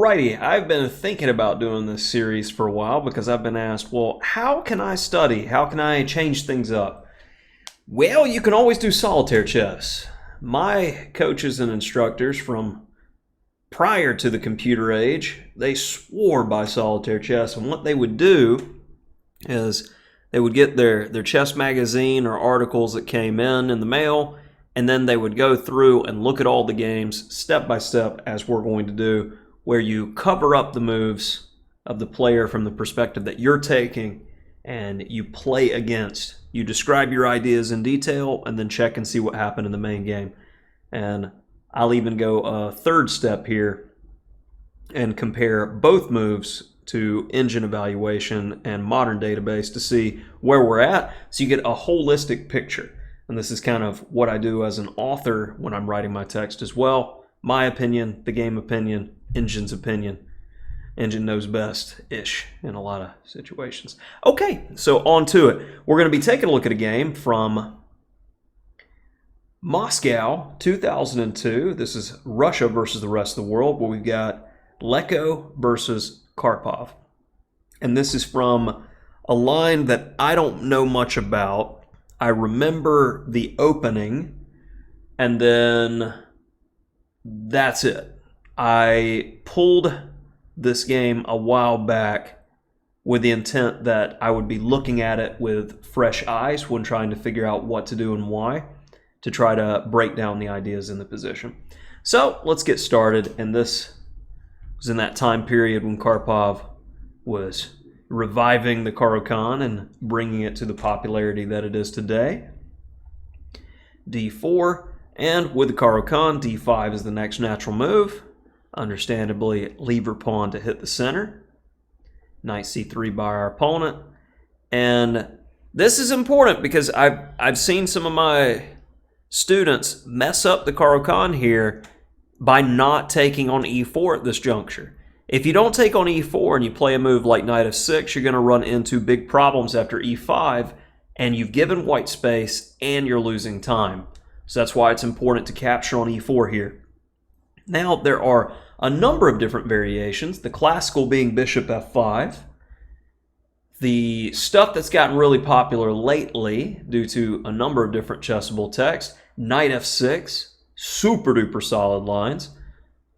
Alrighty, I've been thinking about doing this series for a while because I've been asked, well, how can I study? How can I change things up? Well, you can always do solitaire chess. My coaches and instructors from prior to the computer age, they swore by solitaire chess, and what they would do is they would get their chess magazine or articles that came in the mail, and then they would go through and look at all the games step by step, as we're going to do, where you cover up the moves of the player from the perspective that you're taking and you play against. You describe your ideas in detail and then check and see what happened in the main game. And I'll even go a third step here and compare both moves to engine evaluation and modern database to see where we're at, so you get a holistic picture. And this is kind of what I do as an author when I'm writing my text as well. My opinion, the game opinion, engine's opinion. Engine knows best-ish in a lot of situations. Okay, so on to it. We're going to be taking a look at a game from Moscow, 2002. This is Russia versus the rest of the world, where we've got Leko versus Karpov. And this is from a line that I don't know much about. I remember the opening, and then that's it. I pulled this game a while back with the intent that I would be looking at it with fresh eyes when trying to figure out what to do and why, to try to break down the ideas in the position. So let's get started. And this was in that time period when Karpov was reviving the Caro-Kann and bringing it to the popularity that it is today. D4, and with the Caro-Kann, D5 is the next natural move. Understandably, lever pawn to hit the center. Knight C3 by our opponent. And this is important because I've seen some of my students mess up the Caro-Kann here by not taking on E4 at this juncture. If you don't take on E4 and you play a move like Knight F6, you're going to run into big problems after E5, and you've given white space and you're losing time. So that's why it's important to capture on E4 here. Now, there are a number of different variations, the classical being Bishop F5. The stuff that's gotten really popular lately, due to a number of different chessable texts, Knight F6, super duper solid lines.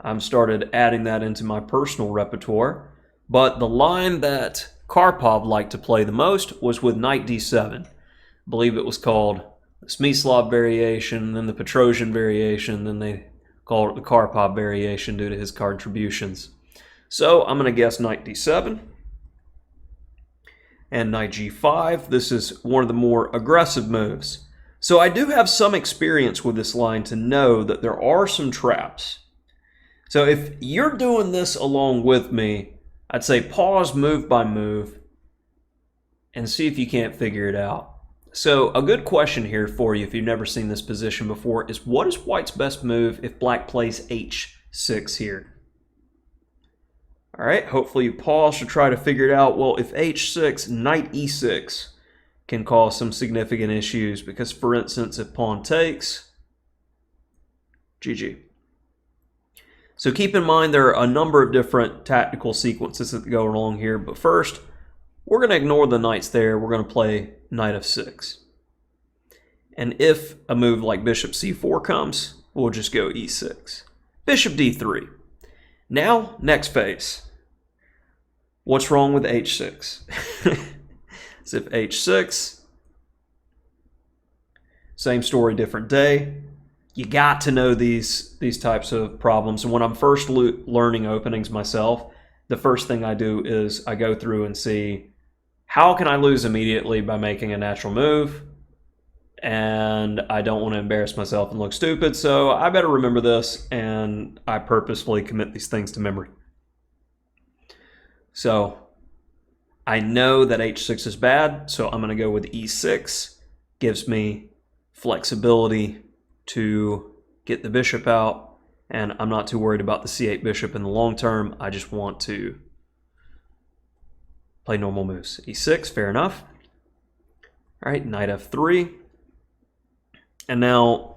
I've started adding that into my personal repertoire. But the line that Karpov liked to play the most was with Knight D7. I believe it was called the Smyslov variation, then the Petrosian variation, then they called it the Karpov variation due to his contributions. So I'm going to guess Knight D7 and Knight G5. This is one of the more aggressive moves. So I do have some experience with this line to know that there are some traps. So if you're doing this along with me, I'd say pause move by move and see if you can't figure it out. So a good question here for you, if you've never seen this position before, is what is white's best move if black plays H6 here? All right, hopefully you pause to try to figure it out. Well, if H6, Knight E6 can cause some significant issues because, for instance, if pawn takes, GG. So keep in mind there are a number of different tactical sequences that go along here, but first, we're going to ignore the knights there. We're going to play Knight F6. And if a move like Bishop C4 comes, we'll just go E6. Bishop D3. Now, next phase. What's wrong with H6? So if H6, same story, different day. You got to know these types of problems. And when I'm first learning openings myself, the first thing I do is I go through and see how can I lose immediately by making a natural move, and I don't want to embarrass myself and look stupid, so I better remember this, and I purposefully commit these things to memory. So I know that H6 is bad, so I'm going to go with E6. Gives me flexibility to get the bishop out, and I'm not too worried about the C8 bishop in the long term. I just want to play normal moves. E6, fair enough. All right, Knight F3. And now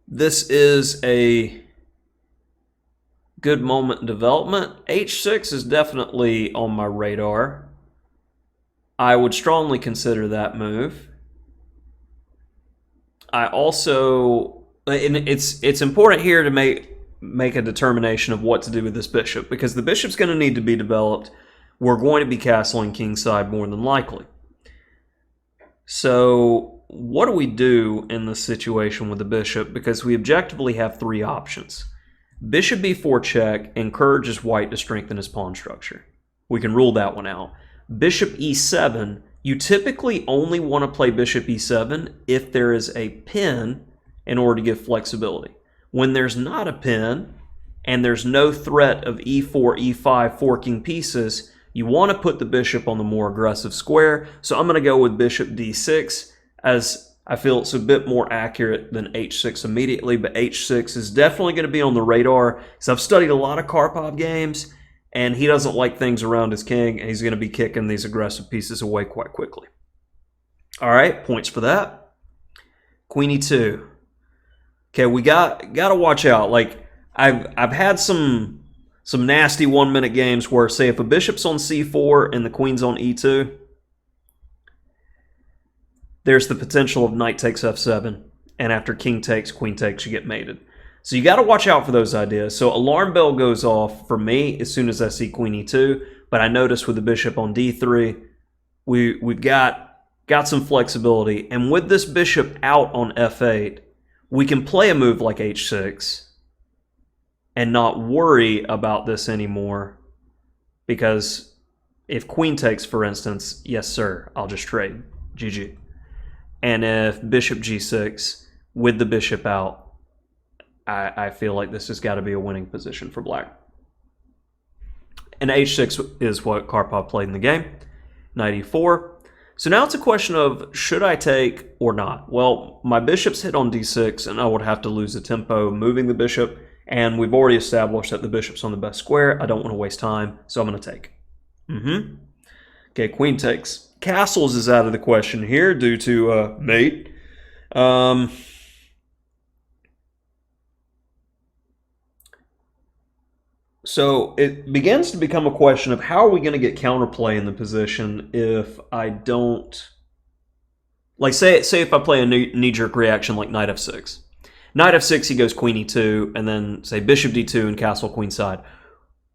this is a good moment in development. H6 is definitely on my radar. I would strongly consider that move. I also, and it's important here to make a determination of what to do with this bishop, because the bishop's going to need to be developed. We're going to be castling kingside more than likely. So what do we do in this situation with the bishop? Because we objectively have three options. Bishop b4 check encourages white to strengthen his pawn structure. We can rule that one out. Bishop e7, you typically only want to play bishop e7 if there is a pin in order to give flexibility. When there's not a pin and there's no threat of e4, e5 forking pieces, you want to put the bishop on the more aggressive square. So I'm going to go with bishop d6, as I feel it's a bit more accurate than h6 immediately, but h6 is definitely going to be on the radar. So I've studied a lot of Karpov games, and he doesn't like things around his king, and he's going to be kicking these aggressive pieces away quite quickly. All right, points for that. Queen e2. Okay, we got to watch out. Like I've had some nasty 1-minute games where, say, if a bishop's on c4 and the queen's on e2, there's the potential of knight takes f7, and after king takes, queen takes, you get mated. So you got to watch out for those ideas. So alarm bell goes off for me as soon as I see queen e2, but I notice with the bishop on d3, we've got some flexibility. And with this bishop out on f8, we can play a move like h6 and not worry about this anymore, because if queen takes, for instance, yes sir, I'll just trade, GG. And if bishop g6 with the bishop out, I feel like this has got to be a winning position for black. And h6 is what Karpov played in the game. Knight e4. So now it's a question of, should I take or not? Well, my bishop's hit on d6, and I would have to lose the tempo moving the bishop. And we've already established that the bishop's on the best square. I don't want to waste time, so I'm going to take. Okay, queen takes. Castles is out of the question here due to mate. So it begins to become a question of how are we going to get counterplay in the position if I don't... Like, say if I play a knee-jerk reaction like knight f6. Knight f6, he goes queen e2, and then, say, bishop d2 and castle queenside.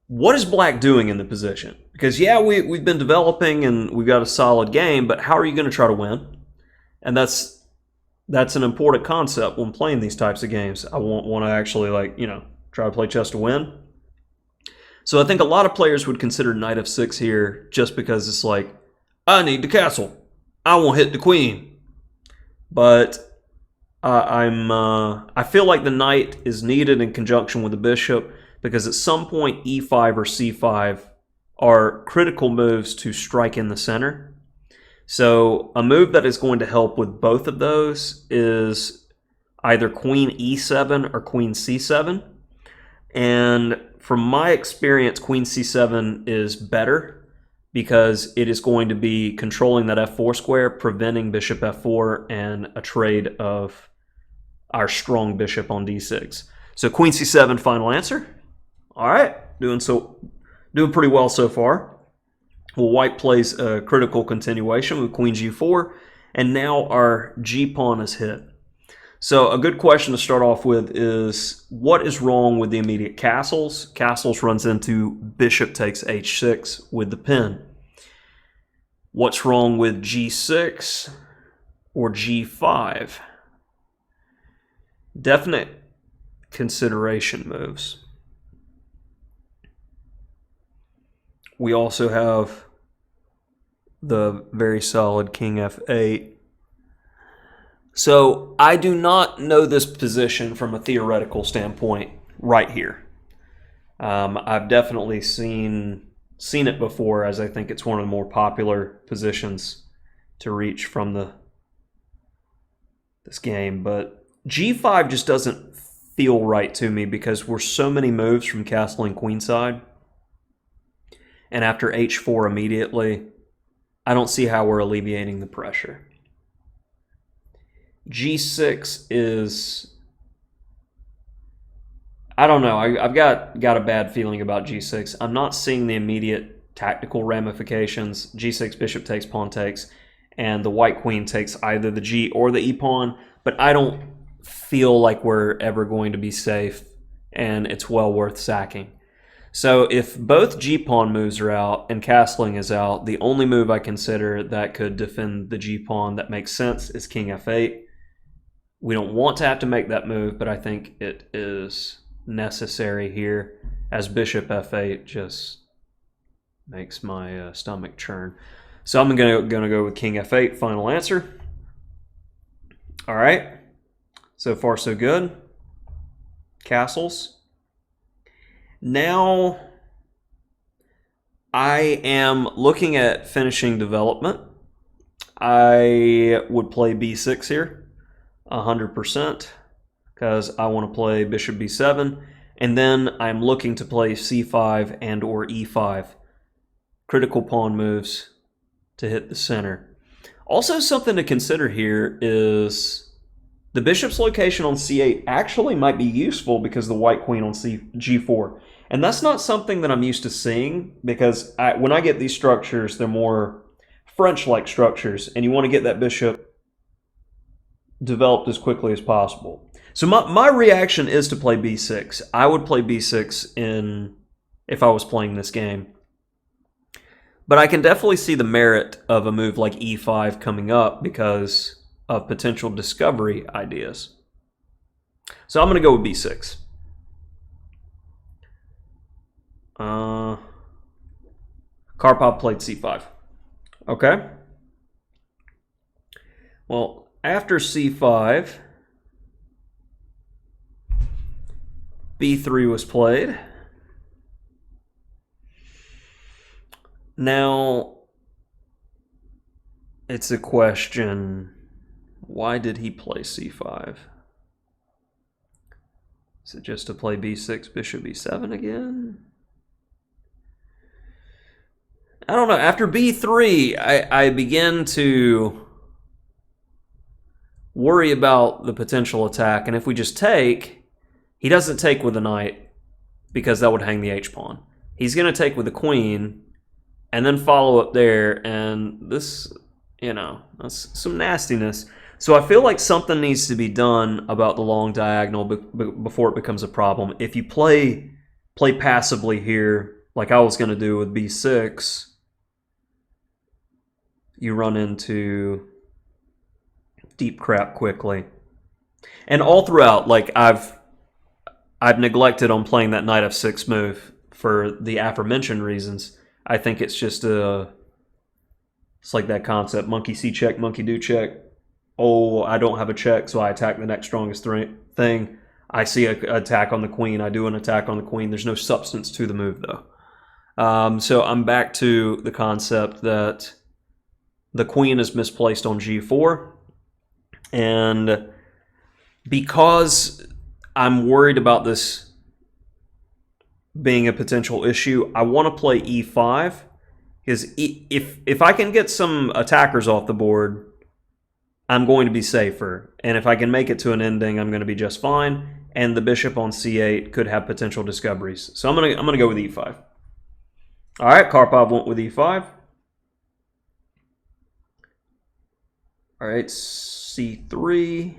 What is black doing in the position? Because, yeah, we've been developing and we've got a solid game, but how are you going to try to win? And that's an important concept when playing these types of games. I want to actually, like, try to play chess to win. So I think a lot of players would consider knight f6 here just because it's like, I need the castle. I won't hit the queen. But I feel like the knight is needed in conjunction with the bishop, because at some point e5 or c5 are critical moves to strike in the center. So a move that is going to help with both of those is either queen e7 or queen c7. And from my experience, queen c7 is better because it is going to be controlling that f4 square, preventing bishop f4 and a trade of our strong bishop on d6. So queen c7, final answer. All right, doing pretty well so far. Well, white plays a critical continuation with queen g4, and now our g-pawn is hit. So a good question to start off with is, what is wrong with the immediate castles? Castles runs into bishop takes h6 with the pin. What's wrong with g6 or g5? Definite consideration moves. We also have the very solid king f8. So I do not know this position from a theoretical standpoint right here. I've definitely seen it before, as I think it's one of the more popular positions to reach from this game. But g5 just doesn't feel right to me because we're so many moves from castling queenside. And after h4 immediately, I don't see how we're alleviating the pressure. G6 is... I don't know. I've got a bad feeling about g6. I'm not seeing the immediate tactical ramifications. g6, bishop takes, pawn takes, and the white queen takes either the g or the e pawn, but I don't feel like we're ever going to be safe, and it's well worth sacking. So if both g-pawn moves are out and castling is out, the only move I consider that could defend the g-pawn that makes sense is king f8. We don't want to have to make that move, but I think it is necessary here, as bishop f8 just makes my stomach churn. So I'm going to go with king f8, final answer. All right, so far so good. Castles. Now I am looking at finishing development. I would play b6 here, 100%, because I want to play bishop b7, and then I'm looking to play c5 and or e5. Critical pawn moves to hit the center. Also, something to consider here is the bishop's location on c8 actually might be useful because the white queen on g4. And that's not something that I'm used to seeing, because when I get these structures, they're more French-like structures, and you want to get that bishop developed as quickly as possible. So my reaction is to play b6. I would play b6 if I was playing this game. But I can definitely see the merit of a move like e5 coming up because of potential discovery ideas. So I'm going to go with b6. Karpov played c5. Okay. Well, after c5, b3 was played. Now, it's a question, why did he play c5? Is it just to play b6, bishop b7 again? I don't know. After b3, I begin to worry about the potential attack. And if we just take, he doesn't take with the knight because that would hang the h-pawn. He's going to take with the queen and then follow up there. And this, you know, that's some nastiness. So I feel like something needs to be done about the long diagonal before it becomes a problem. If you play passively here, like I was going to do with b6, you run into deep crap quickly. And all throughout, like I've neglected on playing that knight f6 move for the aforementioned reasons. I think it's just it's like that concept, monkey see check, monkey do check. Oh, I don't have a check, so I attack the next strongest thing. I see an attack on the queen. I do an attack on the queen. There's no substance to the move, though. So I'm back to the concept that the queen is misplaced on g4. And because I'm worried about this being a potential issue, I want to play e5. Because if I can get some attackers off the board, I'm going to be safer. And if I can make it to an ending, I'm going to be just fine. And the bishop on c8 could have potential discoveries. So I'm gonna go with e5. All right, Karpov went with e5. All right, c3.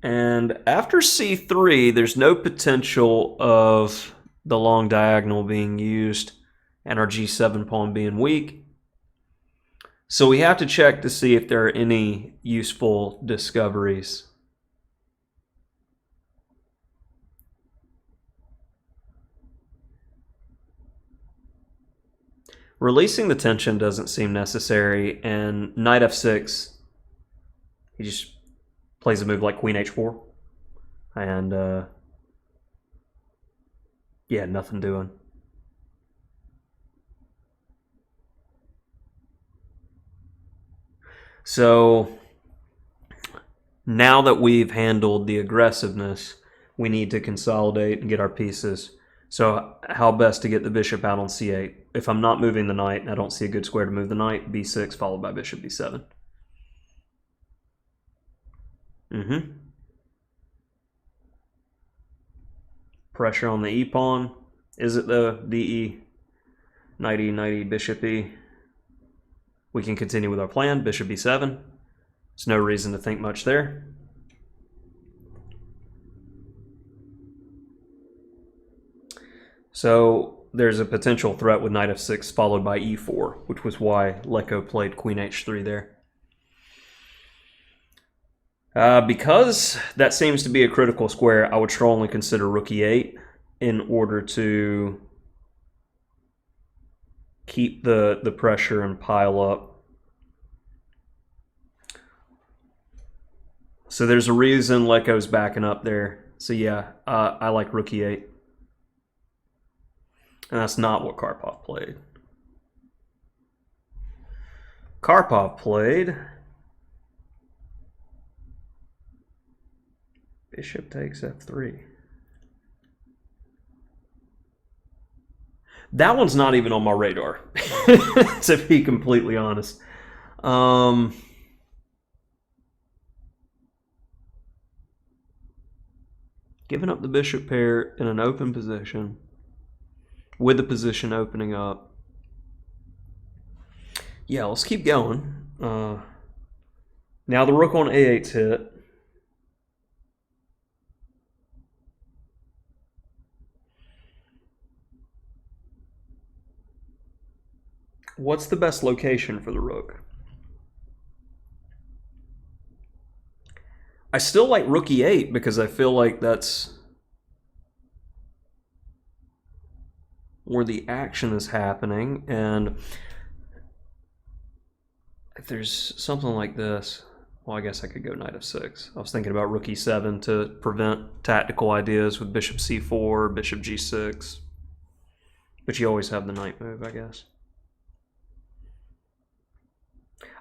And after c3, there's no potential of the long diagonal being used and our g7 pawn being weak. So we have to check to see if there are any useful discoveries. Releasing the tension doesn't seem necessary, and knight f6, he just plays a move like queen h4, and yeah, nothing doing. So now that we've handled the aggressiveness, we need to consolidate and get our pieces. So how best to get the bishop out on c8? If I'm not moving the knight and I don't see a good square to move the knight, b6 followed by bishop b7. Pressure on the E pawn. Is it the DE? Knight E, Knight E, Bishop E. We can continue with our plan. Bishop E7. There's no reason to think much there. So there's a potential threat with Knight F6 followed by E4, which was why Leko played Queen H3 there. Because that seems to be a critical square, I would strongly consider Rook E8 in order to keep the pressure and pile up. So there's a reason Leko's backing up there. So yeah, I like Rook E8. And that's not what Karpov played. Karpov played Bishop takes F3. That one's not even on my radar, to be completely honest. Giving up the bishop pair in an open position, with the position opening up. Yeah, let's keep going. Now the rook on A8's hit. What's the best location for the rook? I still like Rook E8 because I feel like that's where the action is happening, and if there's something like this, well, I guess I could go Knight F6. I was thinking about Rook E7 to prevent tactical ideas with Bishop C4, Bishop G6, but you always have the knight move, I guess.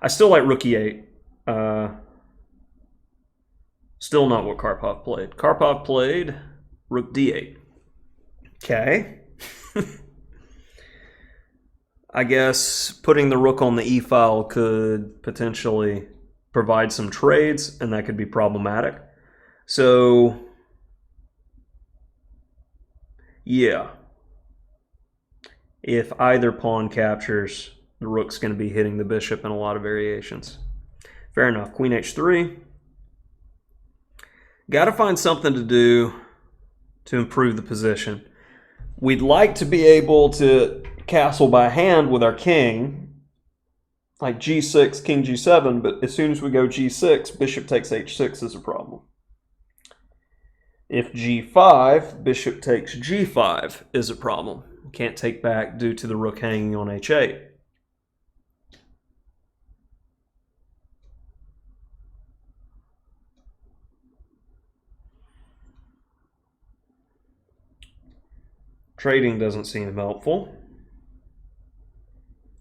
I still like Rook E8. Still not what Karpov played. Karpov played Rook D8. Okay. I guess putting the rook on the E file could potentially provide some trades, and that could be problematic. So, yeah. If either pawn captures, the rook's going to be hitting the bishop in a lot of variations. Fair enough. Queen H3. Got to find something to do to improve the position. We'd like to be able to castle by hand with our king, like G6, King G7, but as soon as we go G6, bishop takes H6 is a problem. If G5, bishop takes G5 is a problem. Can't take back due to the rook hanging on H8. Trading doesn't seem helpful.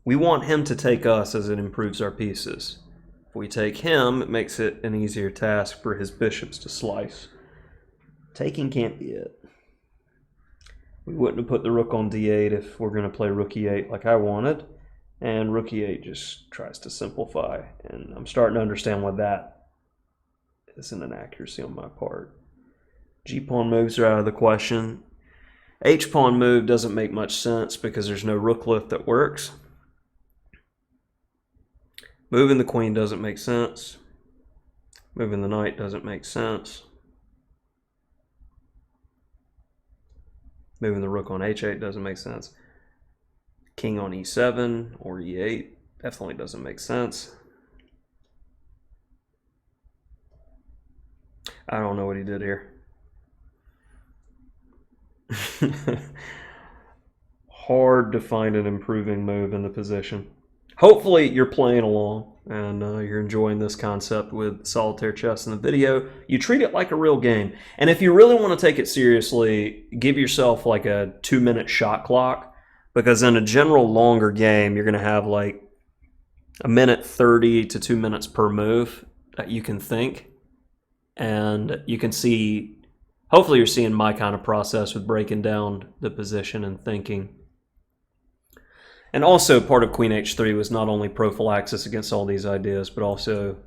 We want him to take us as it improves our pieces. If we take him, it makes it an easier task for his bishops to slice. Taking can't be it. We wouldn't have put the rook on D8 if we're going to play Rook E8 like I wanted. And Rook E8 just tries to simplify. And I'm starting to understand why that isn't an accuracy on my part. G-pawn moves are out of the question. H-pawn move doesn't make much sense because there's no rook lift that works. Moving the queen doesn't make sense. Moving the knight doesn't make sense. Moving the rook on H8 doesn't make sense. King on E7 or E8 definitely doesn't make sense. I don't know what he did here. Hard to find an improving move in the position. Hopefully you're playing along and you're enjoying this concept with Solitaire Chess in the video. You treat it like a real game. And if you really want to take it seriously, give yourself like a 2-minute shot clock, because in a general longer game, you're going to have like 1:30 to 2 minutes per move that you can think. And you can see, hopefully you're seeing my kind of process with breaking down the position and thinking. And also part of Queen H3 was not only prophylaxis against all these ideas, but also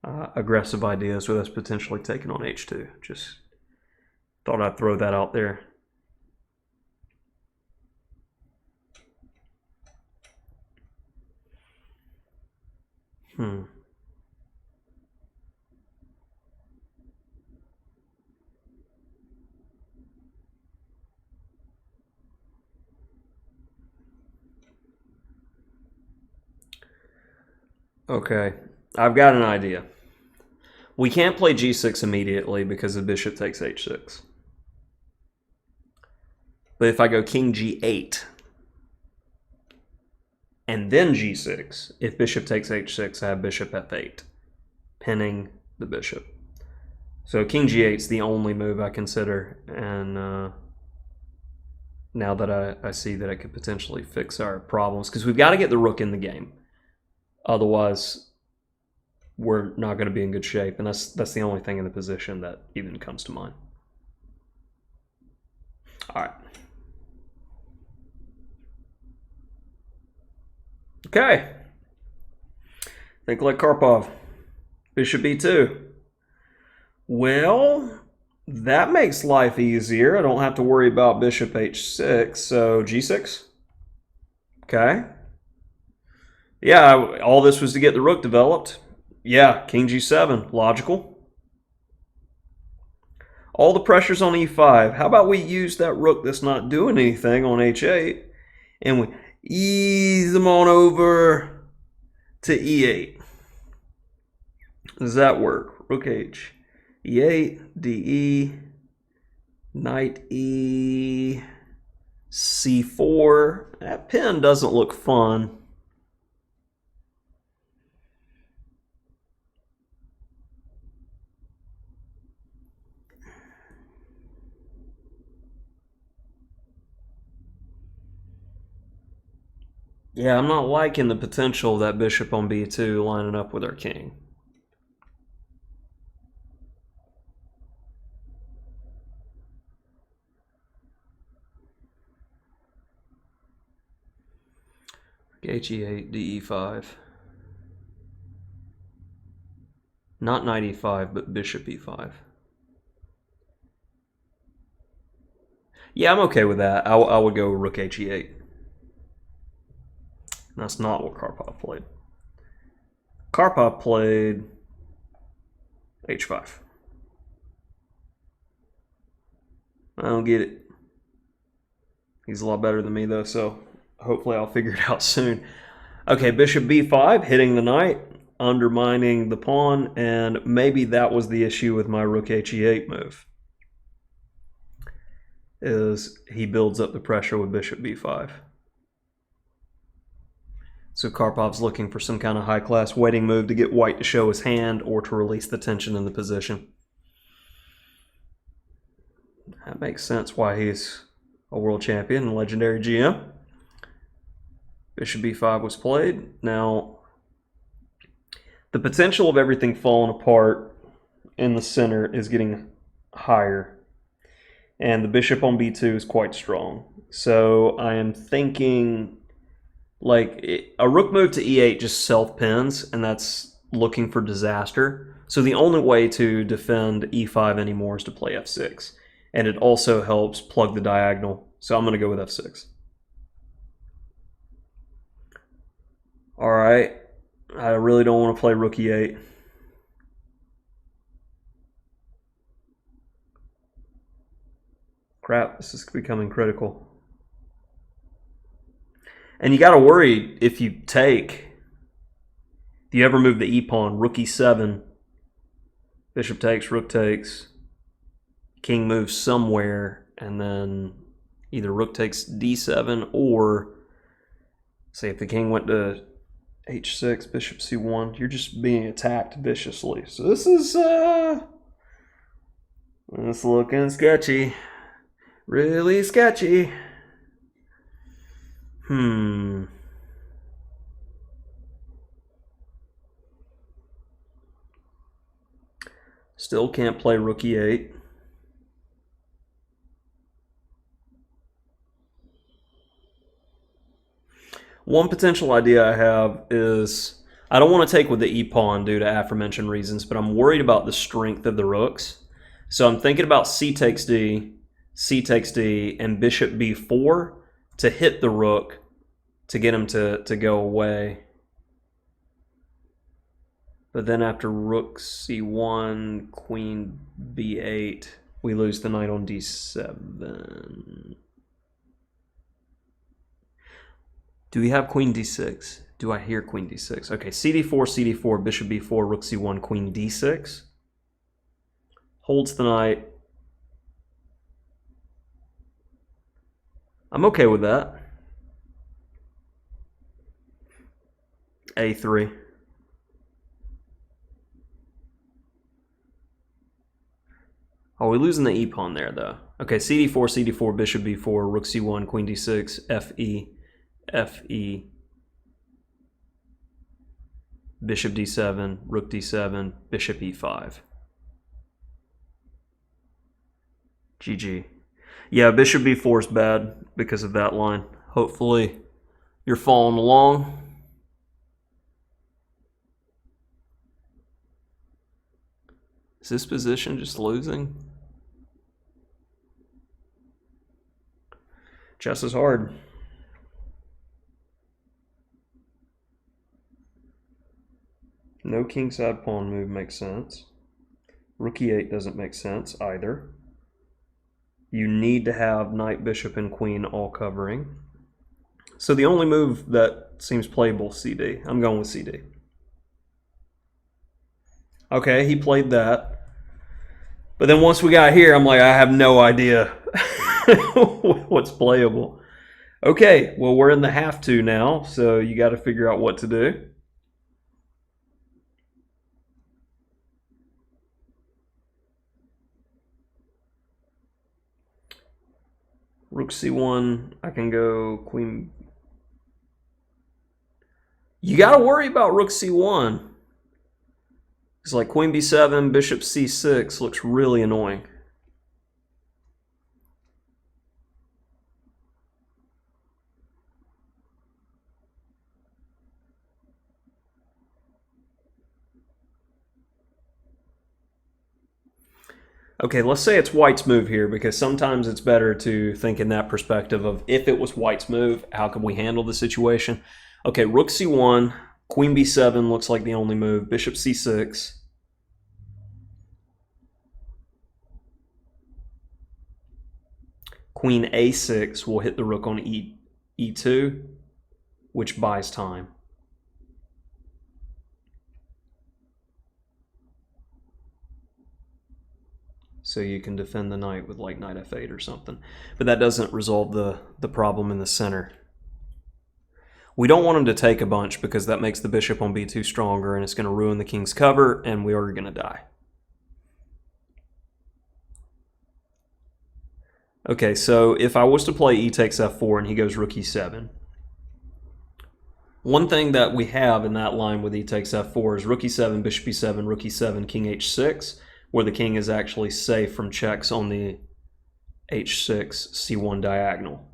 aggressive ideas with us potentially taking on h2. Just thought I'd throw that out there. Okay, I've got an idea. We can't play g6 immediately because the bishop takes h6. But if I go king g8 and then g6, if bishop takes h6, I have bishop f8, pinning the bishop. So king g8 is the only move I consider, and now that I see that it could potentially fix our problems, because we've got to get the rook in the game. Otherwise, we're not going to be in good shape, and that's the only thing in the position that even comes to mind. All right. Okay. Think like Karpov. Bishop b2. Well, that makes life easier. I don't have to worry about bishop h6, so g6. Okay. Yeah, all this was to get the rook developed. Yeah, king g7, logical. All the pressure's on e5. How about we use that rook that's not doing anything on h8, and we ease them on over to e8. Does that work? Rook h, e8, de, knight e, c4. That pin doesn't look fun. Yeah, I'm not liking the potential of that bishop on b2 lining up with our king. H8, de5. Not knight e5, but bishop e5. Yeah, I'm okay with that. I would go rook he8. That's not what Karpov played. Karpov played h5. I don't get it. He's a lot better than me, though, so hopefully I'll figure it out soon. Okay, bishop b5, hitting the knight, undermining the pawn, and maybe that was the issue with my rook he8 move, is he builds up the pressure with bishop b5. So Karpov's looking for some kind of high-class waiting move to get white to show his hand or to release the tension in the position. That makes sense why he's a world champion and legendary GM. Bishop b5 was played. Now, the potential of everything falling apart in the center is getting higher, and the bishop on b2 is quite strong. So I am thinking, like, a rook move to e8 just self-pins, and that's looking for disaster. So the only way to defend e5 anymore is to play f6. And it also helps plug the diagonal. So I'm going to go with f6. All right. I really don't want to play rook e8. Crap, this is becoming critical. And you got to worry if you take. If you ever move the e-pawn, rook e7, bishop takes, rook takes, king moves somewhere, and then either rook takes d7 or, say, if the king went to h6, bishop c1, you're just being attacked viciously. So this is it's looking sketchy. Really sketchy. Still can't play rook e8. One potential idea I have is I don't want to take with the e-pawn due to aforementioned reasons, but I'm worried about the strength of the rooks. So I'm thinking about c takes d, and bishop b4 to hit the rook to get him to go away. But then after rook c1, queen b8, we lose the knight on d7. Do we have queen d6? Do I hear queen d6? Okay, cd4, bishop b4, rook c1, queen d6. Holds the knight. I'm okay with that. a3. Oh, we're losing the e-pawn there, though. Okay, cd4, bishop b4, rook c1, queen d6, fe, fe, bishop d7, rook d7, bishop e5. GG. Yeah, bishop b4 is bad because of that line. Hopefully you're following along. Is this position just losing? Chess is hard. No kingside pawn move makes sense. Rook e8 doesn't make sense either. You need to have knight, bishop, and queen all covering. So the only move that seems playable is CD. I'm going with CD. Okay, he played that. But then once we got here, I'm like, I have no idea what's playable. Okay, well, we're in the have to now, so you got to figure out what to do. Rook c1, I can go queen. You got to worry about rook c1. It's like queen b7, bishop c6 looks really annoying. Okay, let's say it's white's move here, because sometimes it's better to think in that perspective of if it was white's move, how can we handle the situation? Okay, rook c1, queen b7 looks like the only move, bishop c6. Queen a6 will hit the rook on e2, which buys time. So you can defend the knight with like knight f8 or something. But that doesn't resolve the problem in the center. We don't want him to take a bunch because that makes the bishop on b2 stronger and it's going to ruin the king's cover and we are going to die. Okay, so if I was to play e takes f4 and he goes rook e7, one thing that we have in that line with e takes f4 is rook e7, bishop e7, rook e7, king h6, where the king is actually safe from checks on the h6, c1 diagonal.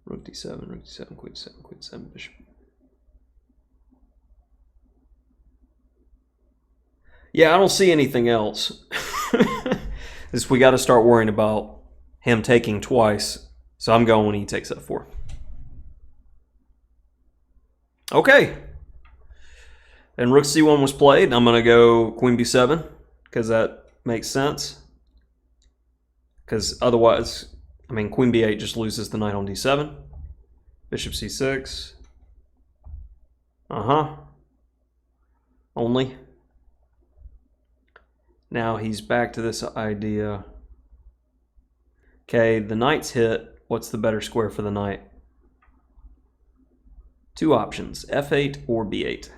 Rook d7, rook d7, queen d7, queen d7, bishop. Yeah, I don't see anything else. We got to start worrying about him taking twice. So I'm going when he takes f4. Okay. And rook c1 was played. I'm going to go queen b7 because that makes sense. Because otherwise, I mean, queen b8 just loses the knight on d7. Bishop c6. Only. Now he's back to this idea. Okay, the knight's hit. What's the better square for the knight? Two options, f8 or b8.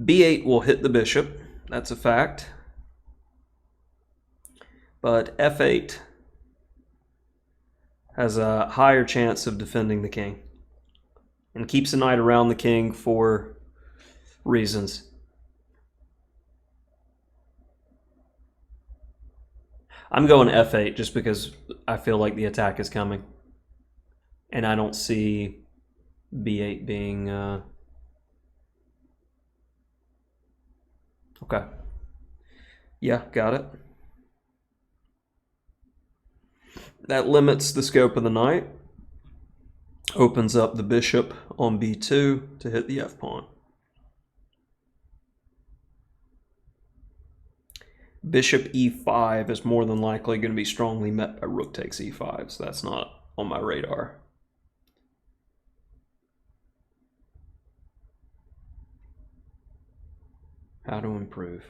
b8 will hit the bishop. That's a fact. But f8 has a higher chance of defending the king and keeps the knight around the king for reasons. I'm going f8 just because I feel like the attack is coming. And I don't see b8 being... Okay. Yeah, got it. That limits the scope of the knight. Opens up the bishop on b2 to hit the f-pawn. Bishop e5 is more than likely going to be strongly met by rook takes e5, so that's not on my radar. How to improve?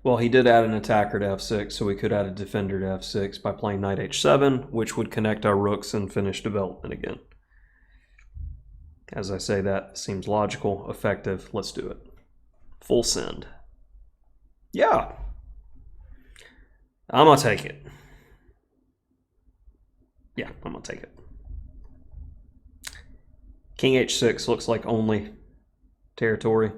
Well, he did add an attacker to f6, so we could add a defender to f6 by playing knight h7, which would connect our rooks and finish development again. As I say, that seems logical, effective. Let's do it. Full send. Yeah. I'm going to take it. Yeah, I'm going to take it. King h6 looks like only territory.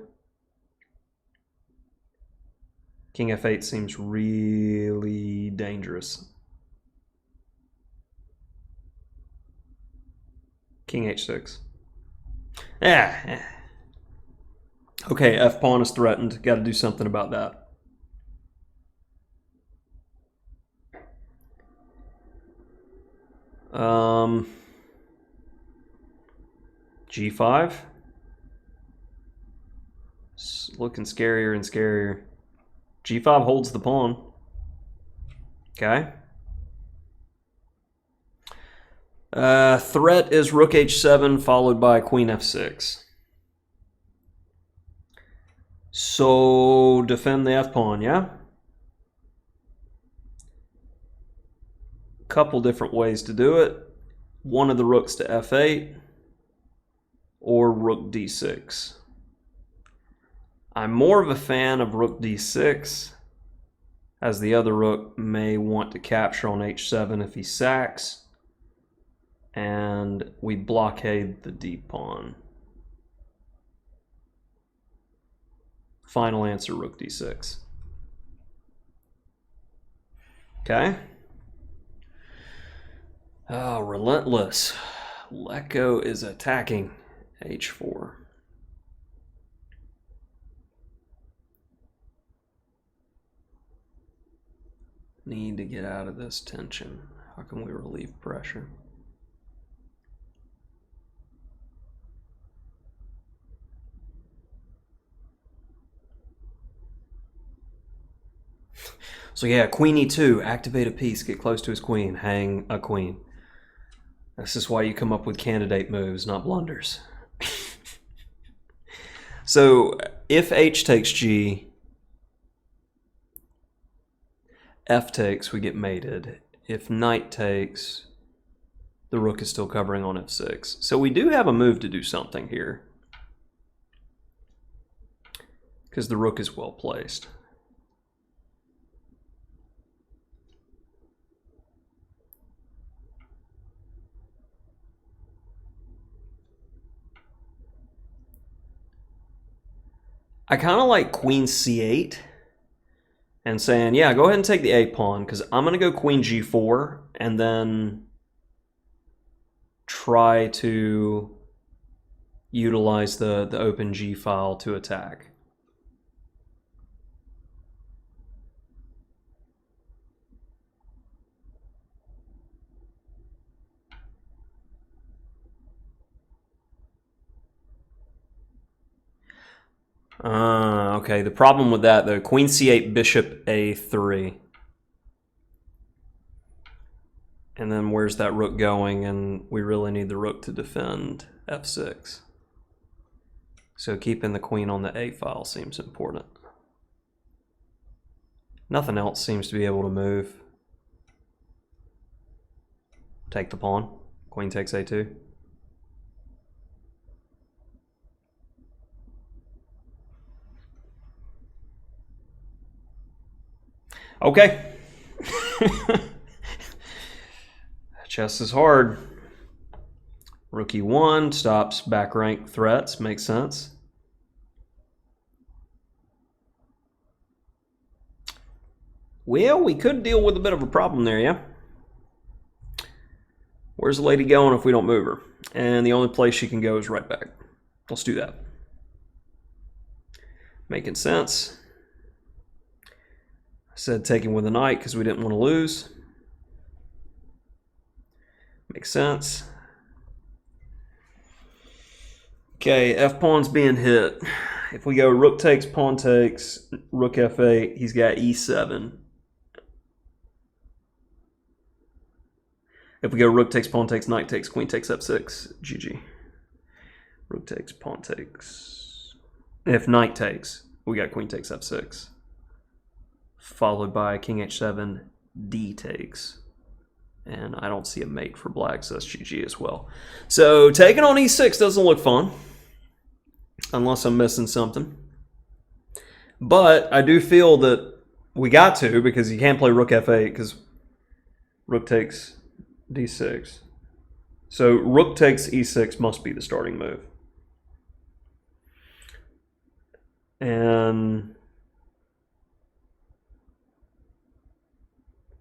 King f8 seems really dangerous. King h6. Yeah. Okay, f-pawn is threatened. Got to do something about that. G5. It's looking scarier and scarier. G5 holds the pawn. Okay. Threat is rook h7 followed by queen f6. So defend the f-pawn, yeah? Couple different ways to do it. One of the rooks to f8 or rook d6. I'm more of a fan of rook d6, as the other rook may want to capture on h7 if he sacks, and we blockade the d-pawn. Final answer, rook d6. Okay. Oh, relentless. Leko is attacking h4. Need to get out of this tension. How can we relieve pressure? So yeah, queen e2, activate a piece, get close to his queen, hang a queen. This is why you come up with candidate moves, not blunders. So if h takes g, f takes, we get mated. If knight takes, the rook is still covering on f6. So we do have a move to do something here, because the rook is well placed. I kind of like queen c8 and saying, yeah, go ahead and take the a-pawn, because I'm going to go queen g4 and then try to utilize the open g file to attack. Okay, the problem with that, though, queen c8, bishop a3. And then where's that rook going? And we really need the rook to defend f6. So keeping the queen on the a file seems important. Nothing else seems to be able to move. Take the pawn. Queen takes a2. Okay. Chess is hard. Rook e1 stops back rank threats. Makes sense. Well, we could deal with a bit of a problem there, yeah? Where's the lady going if we don't move her? And the only place she can go is right back. Let's do that. Making sense. I said taking with the knight because we didn't want to lose. Makes sense. Okay, f-pawn's being hit. If we go rook takes, pawn takes, rook f8, he's got e7. If we go rook takes, pawn takes, knight takes, queen takes f6, GG. Rook takes, pawn takes. If knight takes, we got queen takes f6. Followed by king h7, d takes. And I don't see a mate for black, so that's GG as well. So taking on e6 doesn't look fun. Unless I'm missing something. But I do feel that we got to, because you can't play rook f8, because rook takes d6. So rook takes e6 must be the starting move. And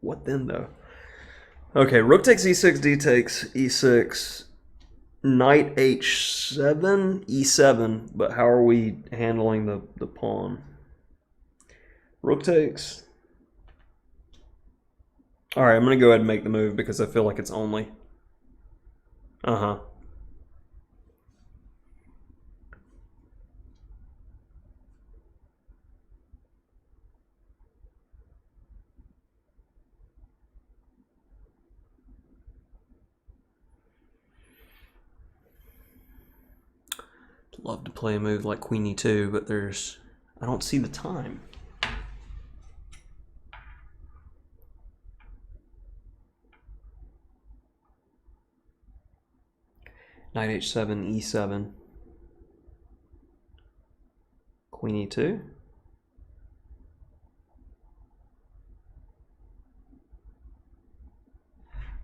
what then, though? Okay, rook takes e6, d takes e6, knight h7, e7, but how are we handling the pawn? Rook takes. All right, I'm going to go ahead and make the move because I feel like it's only. Love to play a move like queen e2, but I don't see the time. Knight h7, e7, queen e2.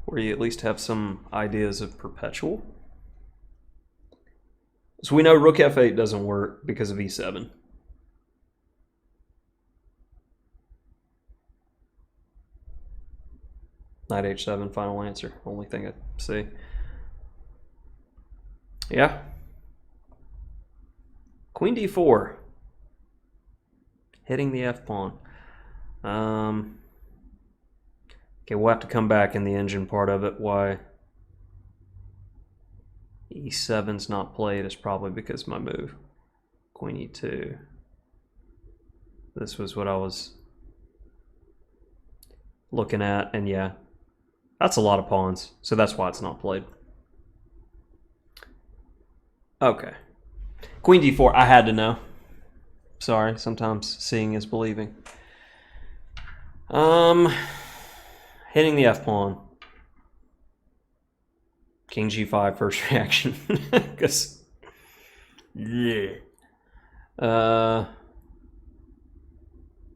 Where you at least have some ideas of perpetual. So we know rook f8 doesn't work because of e7. Knight h7, final answer. Only thing I see. Yeah. Queen d4. Hitting the f-pawn. Okay, we'll have to come back in the engine part of it. Why e7's not played is probably because of my move. Queen e2. This was what I was looking at, and yeah, that's a lot of pawns, so that's why it's not played. Okay. Queen d4, I had to know. Sorry, sometimes seeing is believing. Hitting the f-pawn. King g5, first reaction. Because, yeah. I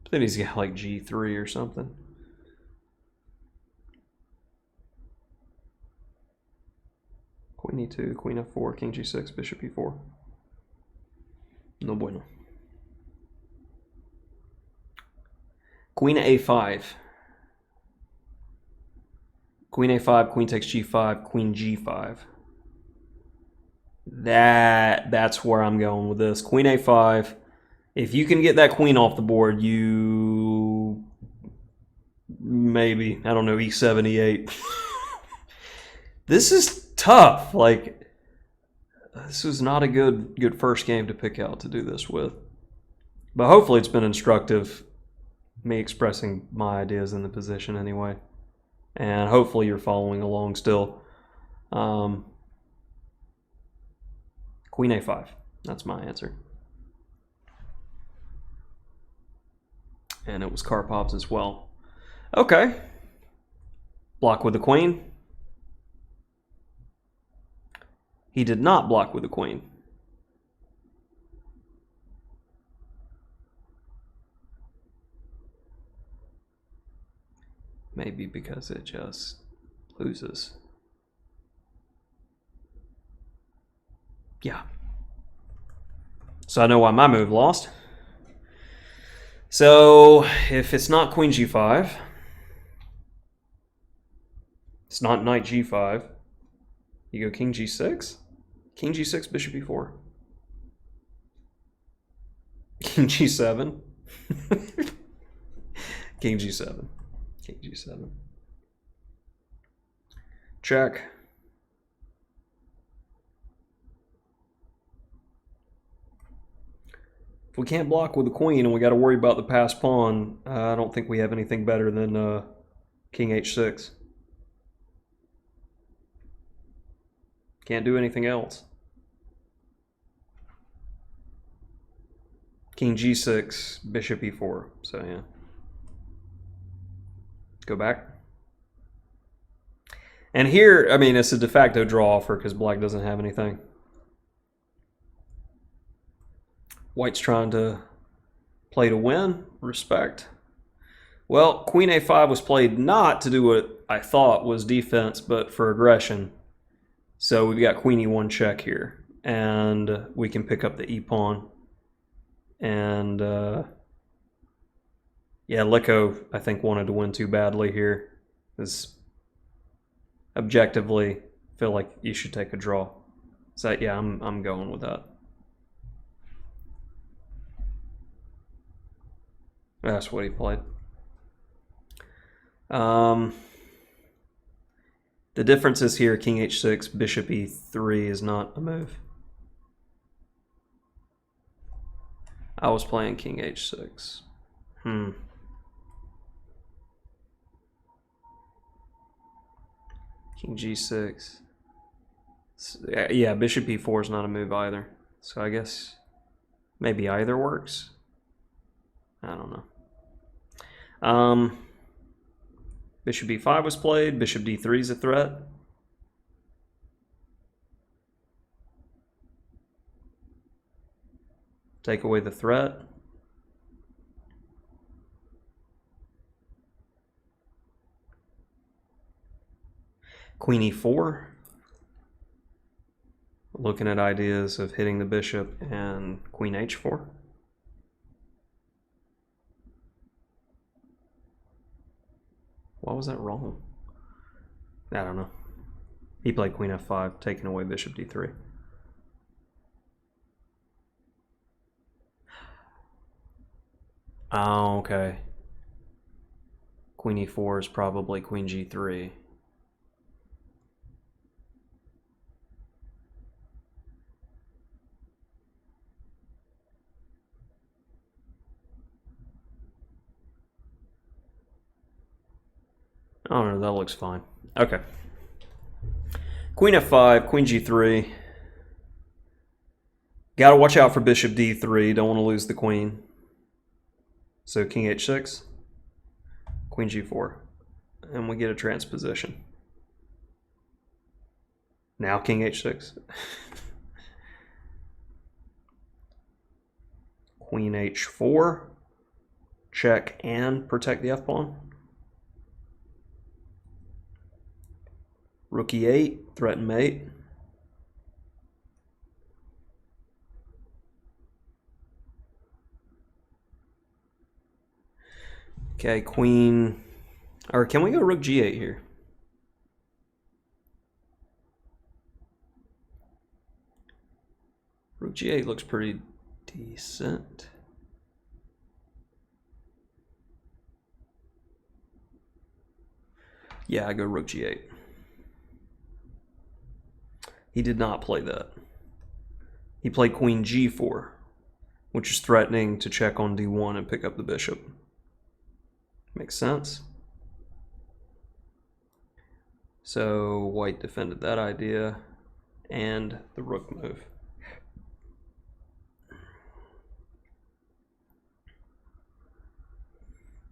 think he's got like g3 or something. Queen e2, queen f4, king g6, bishop e4. No bueno. Queen a5. Queen a5, queen takes g5, queen g5. That's where I'm going with this. Queen a5. If you can get that queen off the board, you maybe, I don't know, e7, e8. This is tough. Like, this was not a good first game to pick out to do this with. But hopefully it's been instructive, me expressing my ideas in the position anyway. And hopefully you're following along still. Queen a5. That's my answer. And it was Karpov's as well. Okay. Block with the queen. He did not block with the queen. Maybe because it just loses. Yeah. So I know why my move lost. So if it's not queen g5, it's not knight g5, you go king g6, king g6, bishop e4, king g7, king g7, king g7, check. If we can't block with the queen and we got to worry about the passed pawn, I don't think we have anything better than king h6. Can't do anything else. King g6, bishop e4. So yeah. Go back. And here, I mean, it's a de facto draw offer because black doesn't have anything. White's trying to play to win. Respect. Well, queen a5 was played not to do what I thought was defense, but for aggression. So we've got queen e1 check here. And we can pick up the e-pawn. And yeah, Leko, I think, wanted to win too badly here. Because objectively, feel like you should take a draw. So yeah, I'm going with that. That's what he played. The difference is here, king h6, bishop e3 is not a move. I was playing king h6. King g6. Yeah, bishop e4 is not a move either. So I guess maybe either works. I don't know. Bishop e5 was played. Bishop d3 is a threat. Take away the threat. Queen e4. Looking at ideas of hitting the bishop, and queen h4. Why was that wrong? I don't know. He played queen f5, taking away bishop d3. Oh, okay. Queen e4 is probably queen g3. Oh no, that looks fine. Okay. Queen f5, queen g3. Gotta watch out for bishop d3. Don't want to lose the queen. So king h6, queen g4. And we get a transposition. Now king h6. Queen h4. Check and protect the f-pawn. Rook e8, threaten mate. Okay, queen, or can we go rook g8 here? Rook g8 looks pretty decent. Yeah, I go rook g8. He did not play that. He played queen g4, which is threatening to check on d1 and pick up the bishop. Makes sense. So white defended that idea and the rook move.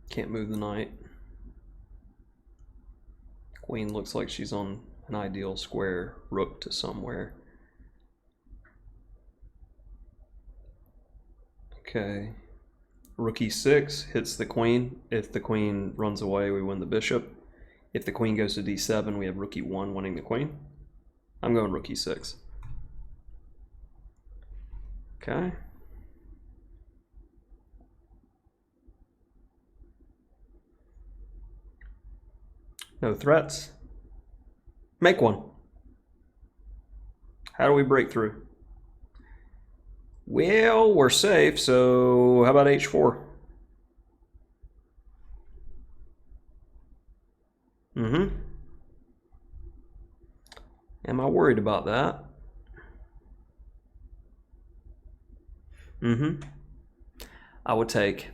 Can't move the knight. Queen looks like she's on an ideal square, rook to somewhere. Okay. Rook e6 hits the queen. If the queen runs away, we win the bishop. If the queen goes to d7, we have rook e1 winning the queen. I'm going rook e6. Okay. No threats. Make one. How do we break through? Well, we're safe, so how about h4? Am I worried about that? I would take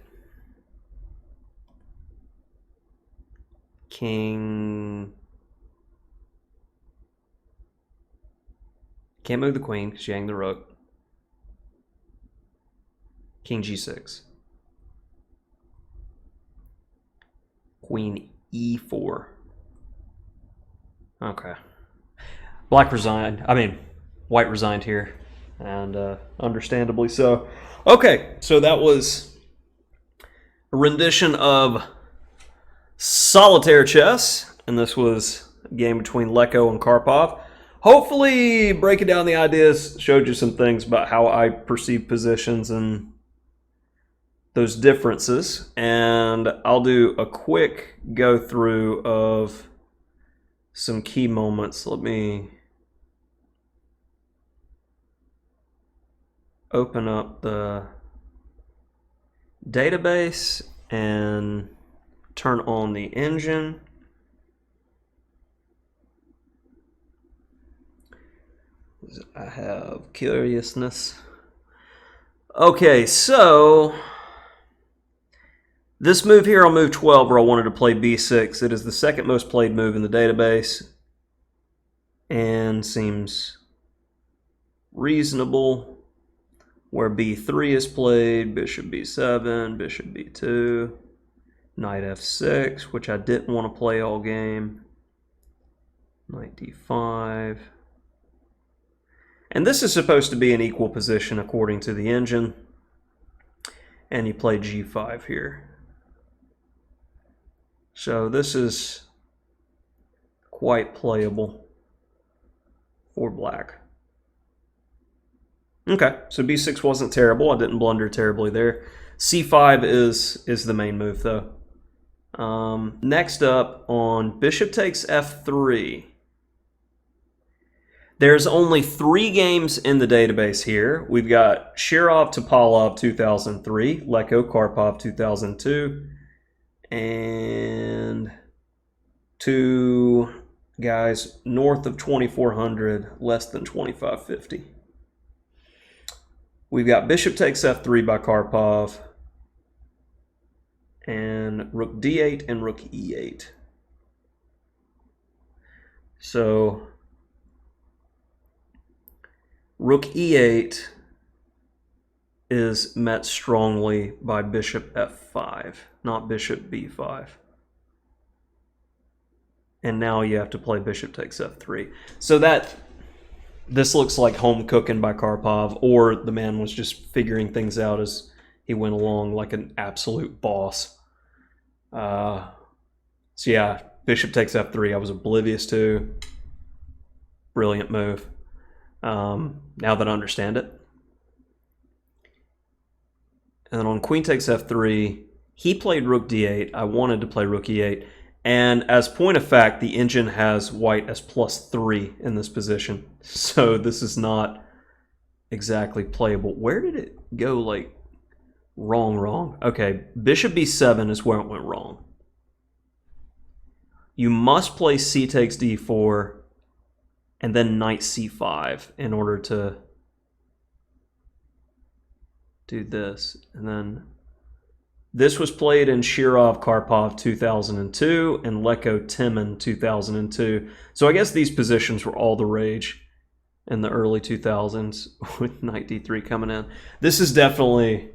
king. Can't move the queen because you hang the rook. King g6. Queen e4. Okay. Black resigned. I mean, white resigned here, and understandably so. Okay, so that was a rendition of Solitaire Chess, and this was a game between Leko and Karpov. Hopefully, breaking down the ideas showed you some things about how I perceive positions and those differences. And I'll do a quick go through of some key moments. Let me open up the database and turn on the engine. I have curiousness. Okay, so this move here on move 12 where I wanted to play b6, it is the second most played move in the database and seems reasonable. Where b3 is played, bishop b7, bishop b2, knight f6, which I didn't want to play all game, knight d5. And this is supposed to be an equal position according to the engine. And you play g5 here. So this is quite playable for black. Okay, so b6 wasn't terrible. I didn't blunder terribly there. c5 is the main move, though. Next up, on bishop takes f3. There's only 3 games in the database here. We've got Shirov-Topalov 2003, Leko Karpov 2002, and 2 guys north of 2400, less than 2550. We've got bishop takes f3 by Karpov, and rook d8 and rook e8. So rook e8 is met strongly by bishop f5, not bishop b5. And now you have to play bishop takes f3. So this looks like home cooking by Karpov, or the man was just figuring things out as he went along like an absolute boss. So yeah, bishop takes f3 I was oblivious to. Brilliant move. Now that I understand it. And then on queen takes f3, he played rook d8. I wanted to play rook e8. And as point of fact, the engine has white as +3 in this position. So this is not exactly playable. Where did it go like wrong? Okay, bishop b7 is where it went wrong. You must play c takes d4 and then knight c5 in order to do this. And then this was played in Shirov-Karpov 2002 and Leko-Timin 2002. So I guess these positions were all the rage in the early 2000s with knight d3 coming in. This is definitely,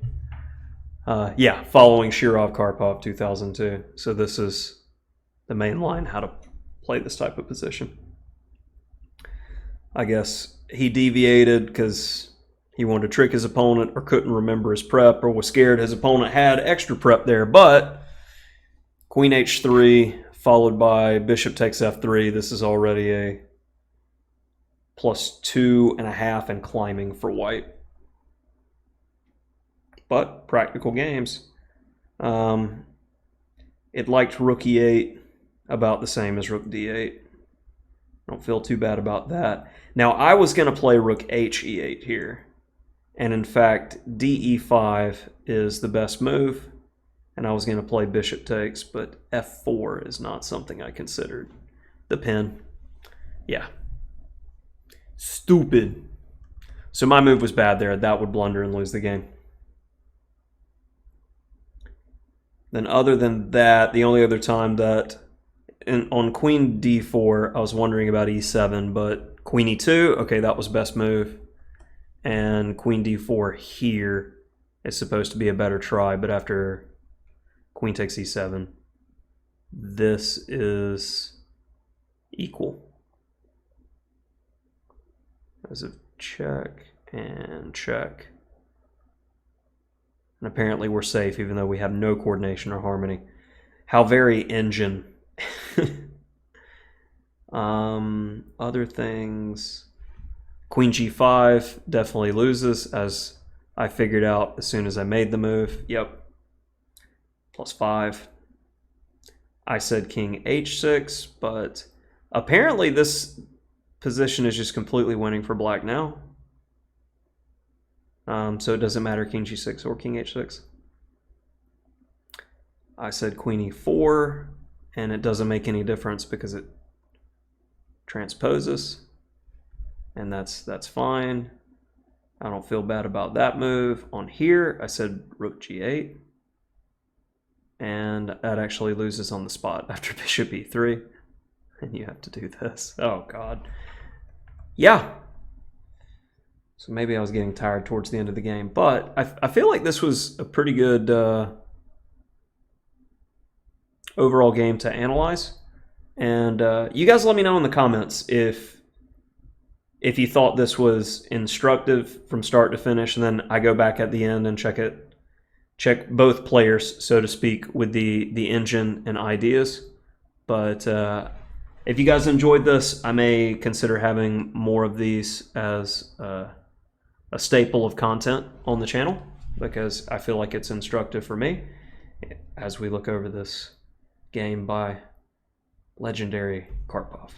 yeah, following Shirov-Karpov 2002. So this is the main line, how to play this type of position. I guess he deviated because he wanted to trick his opponent or couldn't remember his prep or was scared his opponent had extra prep there. But queen h3 followed by bishop takes f3. This is already a +2.5 and climbing for white. But practical games. It liked rook e8. about the same as rook d8. Don't feel too bad about that. Now, I was going to play rook he8 here. And in fact, de5 is the best move. And I was going to play bishop takes, but f4 is not something I considered. The pin. Yeah. Stupid. So my move was bad there. That would blunder and lose the game. Then other than that, the only other time that on queen d4, I was wondering about e7, but queen e2, okay, that was best move. And queen d4 here is supposed to be a better try, but after queen takes e7, this is equal. As a check and check. And apparently we're safe, even though we have no coordination or harmony. How very engine. Other things. Queen g5 definitely loses, as I figured out as soon as I made the move. Yep. +5. I said king h6, but apparently this position is just completely winning for black now. So it doesn't matter king g6 or king h6. I said queen e4, and it doesn't make any difference because it transposes, and that's fine. I don't feel bad about that move. On here, I said rook g8, and that actually loses on the spot after bishop e3, and you have to do this. Oh God. Yeah. So maybe I was getting tired towards the end of the game, but I feel like this was a pretty good overall game to analyze. And you guys let me know in the comments if you thought this was instructive from start to finish, and then I go back at the end and check both players, so to speak, with the engine and ideas. But if you guys enjoyed this, I may consider having more of these as a staple of content on the channel, because I feel like it's instructive for me as we look over this game by legendary Karpov.